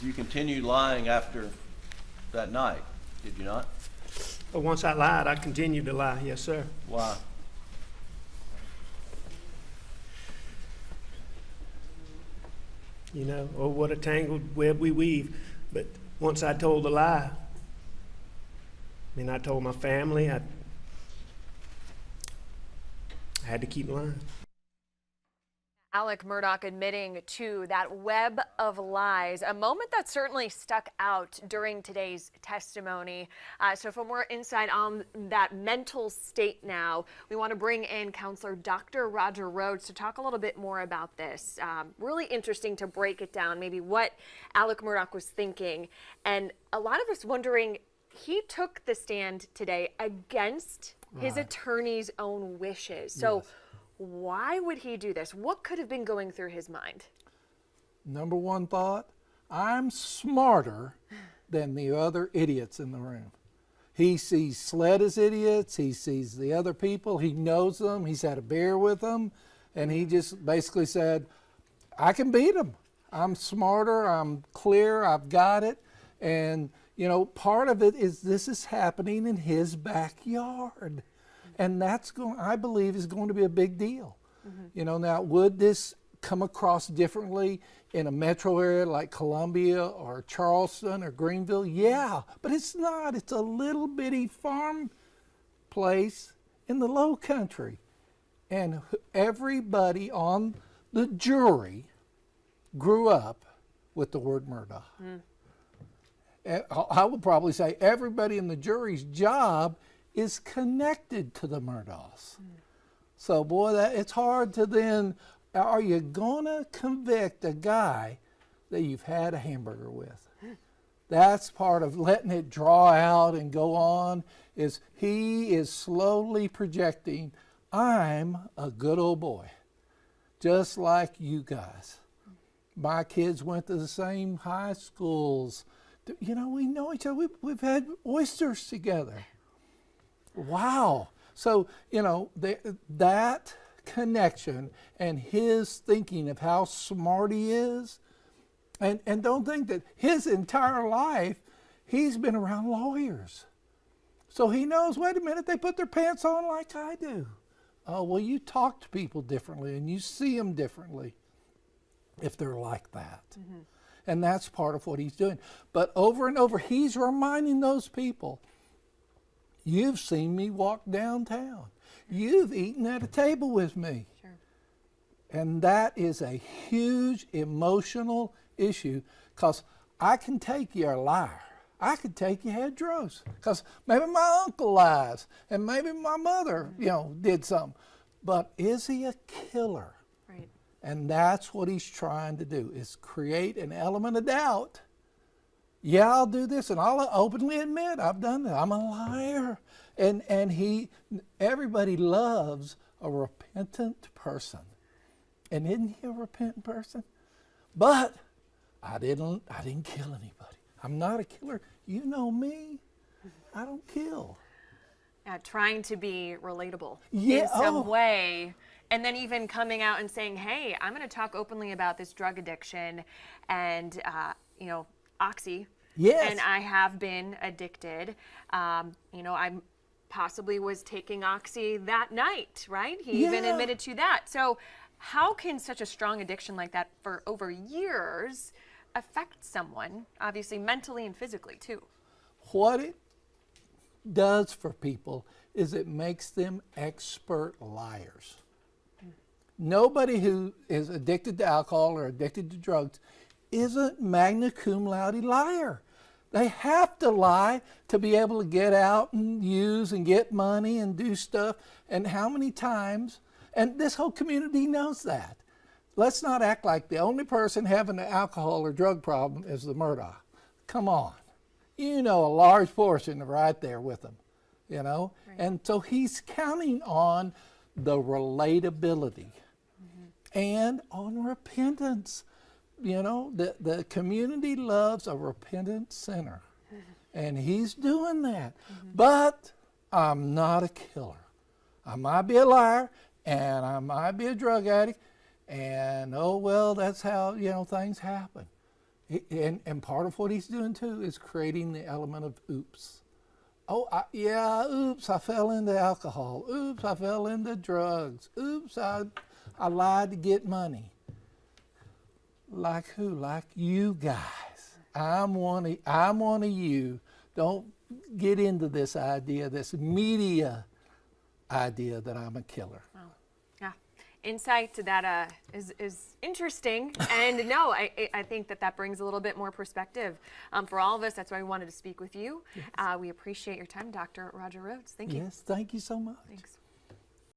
You continued lying after that night, did you not? But once I lied, I continued to lie. Yes, sir. Why? You know, oh, what a tangled web we weave. But once I told the lie, I told my family, I had to keep lying. Alex Murdaugh admitting to that web of lies, a moment that certainly stuck out during today's testimony. So for more insight on that mental state now, we want to bring in Counselor Dr. Roger Rhodes to talk a little bit more about this. Really interesting to break it down, maybe what Alex Murdaugh was thinking. And a lot of us wondering, he took the stand today against his attorney's own wishes. So why would he do this? What could have been going through his mind? Number one thought, I'm smarter than the other idiots in the room. He sees SLED as idiots. He sees the other people. He knows them. He's had a beer with them. And he just basically said, I can beat them. I'm smarter. I'm clear. I've got it. And, you know, part of it is this is happening in his backyard. And that's going, I believe, is going to be a big deal. You know, now, would this come across differently in a metro area like Columbia or Charleston or Greenville? Yeah, but it's not. It's a little bitty farm place in the low country. And everybody on the jury grew up with the word Murdaugh. I would probably say everybody in the jury's job is connected to the Murdaughs. So boy, it's hard to then, are you gonna convict a guy that you've had a hamburger with? That's part of letting it draw out and go on, is he is slowly projecting, I'm a good old boy, just like you guys. My kids went to the same high schools. You know, we know each other. We've had oysters together. Wow. So, you know, that connection and his thinking of how smart he is, and don't think that his entire life he's been around lawyers. So he knows, wait a minute, they put their pants on like I do. Oh, well, you talk to people differently and you see them differently if they're like that. And that's part of what he's doing. But over and over, he's reminding those people, you've seen me walk downtown. You've eaten at a table with me. Sure. And that is a huge emotional issue, because I can take you a liar. I could take you had drugs, because maybe my uncle lies and maybe my mother, you know, did something. But is he a killer? Right. And that's what he's trying to do, is create an element of doubt. Yeah, I'll do this, and I'll openly admit I've done that. I'm a liar. And everybody loves a repentant person. And isn't he a repentant person? But I didn't kill anybody. I'm not a killer. You know me. I don't kill. Yeah, trying to be relatable Yeah, in some way. And then even coming out and saying, hey, I'm going to talk openly about this drug addiction and, you know, Oxy. Yes. And I have been addicted. You know, I possibly was taking Oxy that night, right? He even admitted to that. So how can such a strong addiction like that for over years affect someone, obviously mentally and physically too? What it does for people is it makes them expert liars. Nobody who is addicted to alcohol or addicted to drugs isn't magna cum laude liar. They have to lie to be able to get out and use and get money and do stuff. And how many times, and this whole community knows that. Let's not act like the only person having an alcohol or drug problem is the Murdaugh. Come on. You know a large portion are right there with them, you know? Right. And so he's counting on the relatability and on repentance. You know, the community loves a repentant sinner, and he's doing that. But I'm not a killer. I might be a liar, and I might be a drug addict, and oh well, that's how, you know, things happen. And part of what he's doing too is creating the element of oops. Oh, oops, I fell into alcohol. Oops, I fell into drugs. Oops, I lied to get money. Like who? Like you guys. I'm one of you. Don't get into this idea, this media idea that I'm a killer. Wow. Yeah. Insight that is interesting. And no, I think that brings a little bit more perspective for all of us. That's why we wanted to speak with you. Yes. We appreciate your time, Dr. Roger Rhodes. Thank you. Yes, thank you so much. Thanks.